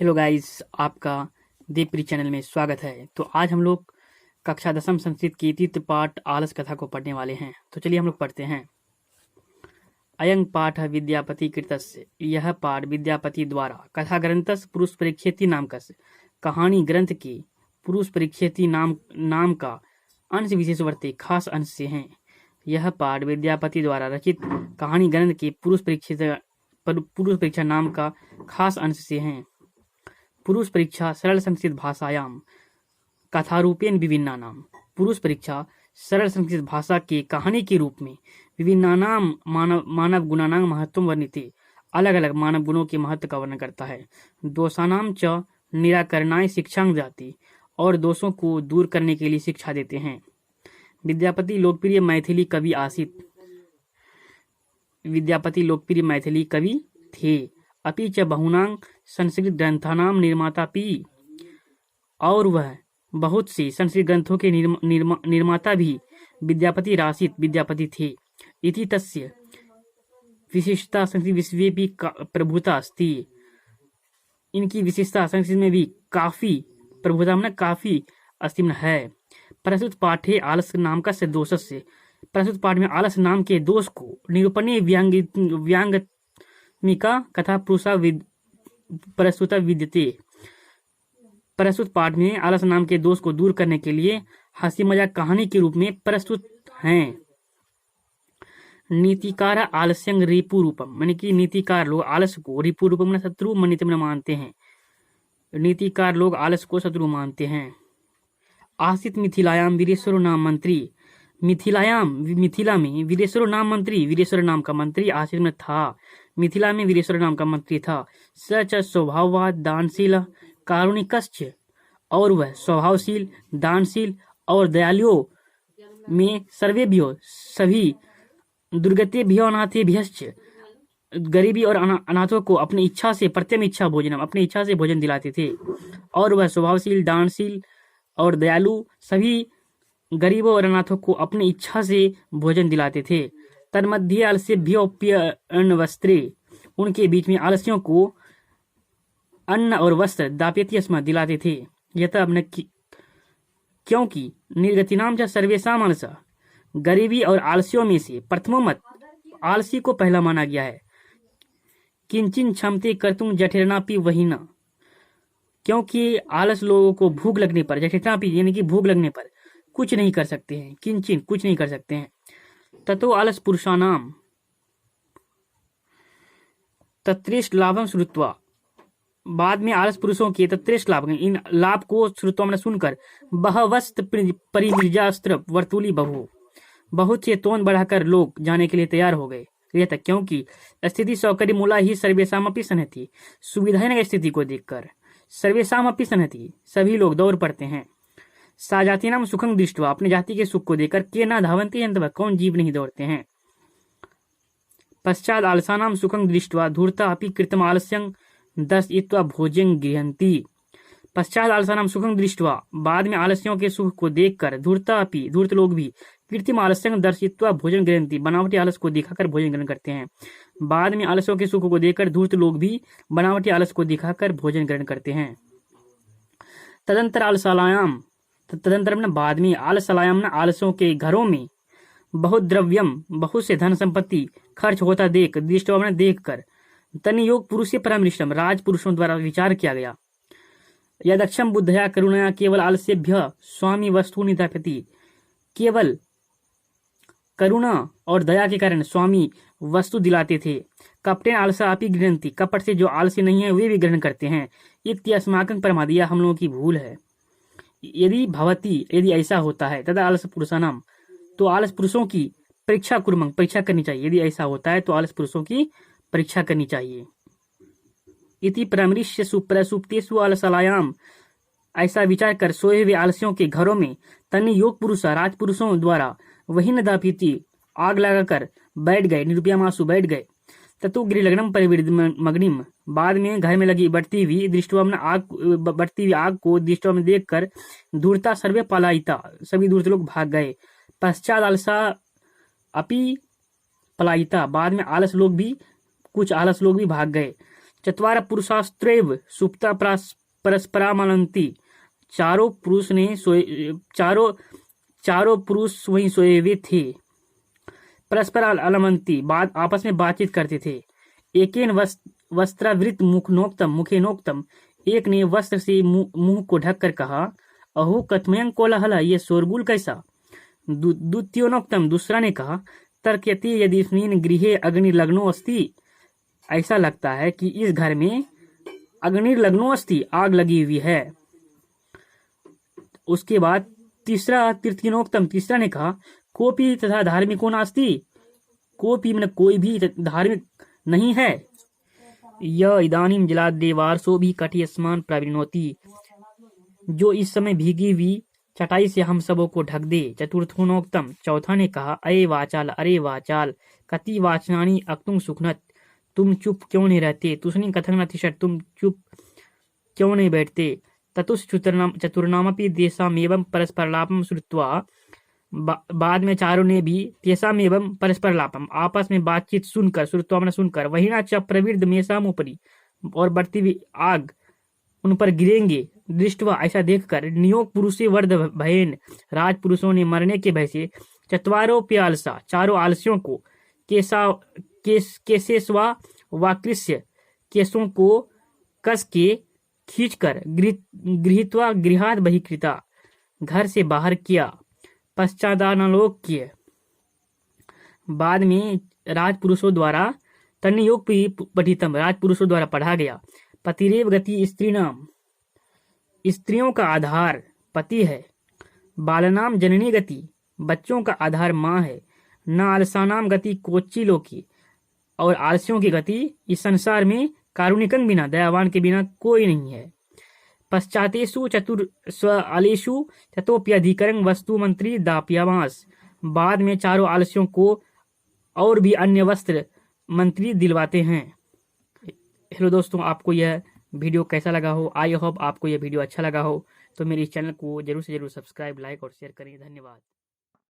Hello guys, आपका देवप्री channel में स्वागत है। तो आज हम लोग कक्षा 10वीं संस्कृत की तृतीय पाठ आलस कथा को पढ़ने वाले हैं। तो चलिए हम लोग पढ़ते हैं। अयं पाठ विद्यापति कृतस्य। यह पाठ विद्यापति द्वारा कथा ग्रंथस् पुरुष परीक्षेति नामकस्य कहानी ग्रंथ के पुरुष परीक्षेति नाम का अंश विशेष वर्ते खास अंश से है। यह पाठ विद्यापति द्वारा रचित कहानी ग्रंथ के पुरुष परीक्षा नाम का खास अंश से है। पुरुष परीक्षा सरल संस्कृत भाषायाम कथारूपेण विभिन्नानाम। पुरुष परीक्षा सरल संस्कृत भाषा के कहानी के रूप में विभिन्नानाम मानव गुणानां महत्व वर्णिते अलग अलग मानव गुणों के महत्व का वर्णन करता है। दोषानाम च निराकरणाय शिक्षांग जाति, और दोषों को दूर करने के लिए शिक्षा देते हैं। विद्यापति लोकप्रिय मैथिली कवि थे। अपि च बहुनां संस्कृत ग्रंथानां निर्मातापि, और वह बहुत से संस्कृत ग्रंथों के निर्माता भी विद्यापति थे। इति तस्य विशिष्टता संस्कृत विश्वे भी प्रभुता अस्ति। इनकी विशिष्टता संस्कृत में भी काफी प्रभुता में काफी अस्तित्व है। प्रस्तुत पाठे आलस नाम का दोषस्य। प्रस्तुत पाठ में आलस नाम के दोष को निरूपणे व्यांगत्मिका कथा पुरुषा प्रस्तुता विद्यते। प्रस्तुत पाठ में आलस नाम के दोष को दूर करने के लिए हंसी मजाक कहानी के रूप में प्रस्तुत हैं। नीतिकार आलस्यं रिपु रूपम, माने कि नीतिकार लोग आलस को रिपु रूपम शत्रु मनित मानते हैं। नीतिकार लोग आलस को शत्रु मानते हैं। आसित मिथिलायाम वीरेश्वर नाम मंत्री। मिथिला में वीरेश्वर नाम मंत्री, वीरेश्वर नाम का मंत्री आसित में था। मिथिला में वीरेश्वर नाम का मंत्री था। सच स्वभाववाद दानशील कारुणिकश्च, और वह स्वभावशील दानशील और दयालुओं में सर्वेभ्यो सभी दुर्गतेभ्यो अनाथेभ्यश्च, गरीबी और अनाथों को अपनी इच्छा से अपनी इच्छा से भोजन दिलाते थे। और वह स्वभावशील दानशील और दयालु सभी गरीबों और अनाथों को अपनी इच्छा से भोजन दिलाते थे। तन्मध्ये आलस्यभ्योऽप्यन्न वस्त्रे, उनके बीच में आलस्यों को अन्न और वस्त्र दाप्यति स्म दिलाते थे। यथा क्योंकि निर्गतिनाम च सर्वेषाम् आलस, गरीबी और आलस्यों में से प्रथमोमत आलसी को पहला माना गया है। किंचिन क्षमते कर्तुम जठिरनापि वहीना, क्योंकि आलस लोगों को भूख लगने पर, जठिरनापि यानी कि भूख लगने पर कुछ नहीं कर सकते हैं। किंचिन कुछ नहीं कर सकते हैं। ततो आलस पुरुषानाम तत्रेष्ट लाभम श्रुत्वा, बाद में आलस पुरुषों के तत्रेष्ट लाभ, इन लाभ को श्रुत्वा में सुनकर बहवस्त परिमिर्जास्त्र वर्तुली बहु, बहुत से तोन बढ़ाकर लोग जाने के लिए तैयार हो गए। यह तक क्योंकि स्थिति सौकर्य मूला ही सर्वेशामपि सन्नति, सुविधाजनक स्थिति को देखकर सर्वेशामपि सन्नति सभी लोग दौड़ पड़ते हैं। सा जाति नाम सुखं दृष्टवा, अपनी जाति के सुख को देखकर के ना धावंती हैं, कौन जीव नहीं दौड़ते हैं। पश्चात आलसानाम सुखं दृष्टवा धूर्ता अपि कृतम आलस्यं दर्शयित्वा भोजन गृह्णन्ति। पश्चात आलसानाम सुखं दृष्टवा, बाद में आलस्यों के सुख को देखकर धूर्त लोग भी कृत्रिम आलस्यं दर्शयित्वा भोजन गृह्णन्ति, बनावटी आलस को दिखाकर भोजन ग्रहण करते हैं। बाद में आलस्यों के सुख को देखकर धूर्त लोग भी बनावटी आलस को दिखाकर भोजन ग्रहण करते हैं। तदंतर बाद में आलसालायाम आलसों के घरों में बहुत द्रव्यम, बहुत से धन संपत्ति खर्च होता देख कर तनियोग पुरुष परामृष्टम, राज पुरुषों द्वारा विचार किया गया। यदक्षम बुद्धया करुणया केवल आलस्यभ्य स्वामी वस्तु निधापति, केवल करुणा और दया के कारण स्वामी वस्तु दिलाते थे। कपटेन आलसा अपि गृह्णन्ति, कपट से जो आलसी नहीं है वे भी ग्रहण करते हैं। इत्य अस्माकं प्रमाद, यह हम लोगों की भूल है। यदि ऐसा होता है तदा आलस पुरुषानाम, तो आलस पुरुषों की परीक्षा करनी चाहिए। यदि ऐसा होता है तो आलस पुरुषों की परीक्षा करनी चाहिए। इति परामृश्य सुप्तेषु आलसालायाम, ऐसा विचार कर सोए हुए आलसियों के घरों में तनि योग पुरुष राजपुरुषों द्वारा वही न दापीति, आग लगाकर बैठ गए। निरूपयामासु बैठ गए। ततो गृहलग्नम परिवृद्धमग्निम, बाद में घर में लगी बढ़ती हुई आग को दृष्टवा में देखकर धूर्ता सर्वे पलायिता, सभी धूर्त लोग भाग गए। पश्चात आलसा अपि पलायिता, बाद में कुछ आलस लोग भी भाग गए। चत्वारः पुरुषास्त्रैव सुप्ता परस्परामलन्ति। चारों पुरुष वहीं सोए हुए थे। परस्पर अलमंती, बात आपस में बातचीत करते थे। एकेन वस्त्रावृत मुखेनोक्तम, एक ने वस्त्र से मुंह को ढककर कहा, अहो कथमयं कोलाहल, ये शोरगुल कैसा। द्वितीयोनोक्तम, दूसरा ने कहा, तर्कयति यदि गृहे अग्निर्लग्नो अस्ति, ऐसा लगता है कि इस घर में अग्निर्लग्नो अस्ति, आग लगी हुई है। उसके बाद तृतीयोनोक्तम, तीसरा ने कहा, कोपी तथा धार्मिको नास्ति, कोपी मतलब कोई भी धार्मिक नहीं है। यह इदानीम जलादेवारसो भी कटियस्मान प्रविनोति, जो इस समय भीगी हुई चटाई से हम सबों को ढक दे। चतुर्थोनोक्तम, चौथा ने कहा, अरे वाचाल कति वाचनानी अक्तुम सुखनत, तुम चुप क्यों नहीं रहते। तुसनी कथन तिषट, तुम चुप क्यों नहीं बैठते। ततुष चतुर्नामपि देशामेवं परस्परलापम श्रुत्वा, बाद में चारों ने भी तेषामेवं परस्परलापम, आपस में बातचीत सुनकर, श्रुत्वा सुनकर, वहीना च प्रवृद्ध मेषामुपरि, और बढ़ती हुई आग उन पर गिरेंगे, दृष्टवा ऐसा देखकर, नियोग पुरुषे वर्ध भयेन, राजपुरुषों ने मरने के भय से, चत्वारो प्यालसा, चारों आलसियों को, केशेस्वा वाकृष्य, केशों को कस के खींचकर, गृहीत्वा गृहात बहिकृता, घर से बाहर किया। पश्चादानलोक्य, बाद में राजपुरुषों द्वारा, तन्नियोग पठितम, राजपुरुषों द्वारा पढ़ा गया। पतिरेव गति स्त्रीणाम, स्त्रियों का आधार पति है। बालनाम जननी गति, बच्चों का आधार माँ है। न आलसानाम गति कोच्ची लोकी, और आलसियों की गति इस संसार में कारुणिकन बिना, दयावान के बिना कोई नहीं है। पश्चातेषु चतुर्स्वालेषु ततोप्यधिकरं वस्तु मंत्री दाप्यामास, बाद में चारों आलसियों को और भी अन्य वस्त्र मंत्री दिलवाते हैं। हेलो दोस्तों, आपको यह वीडियो कैसा लगा हो, आई होप आपको यह वीडियो अच्छा लगा हो, तो मेरे इस चैनल को जरूर से जरूर सब्सक्राइब, लाइक और शेयर करें। धन्यवाद।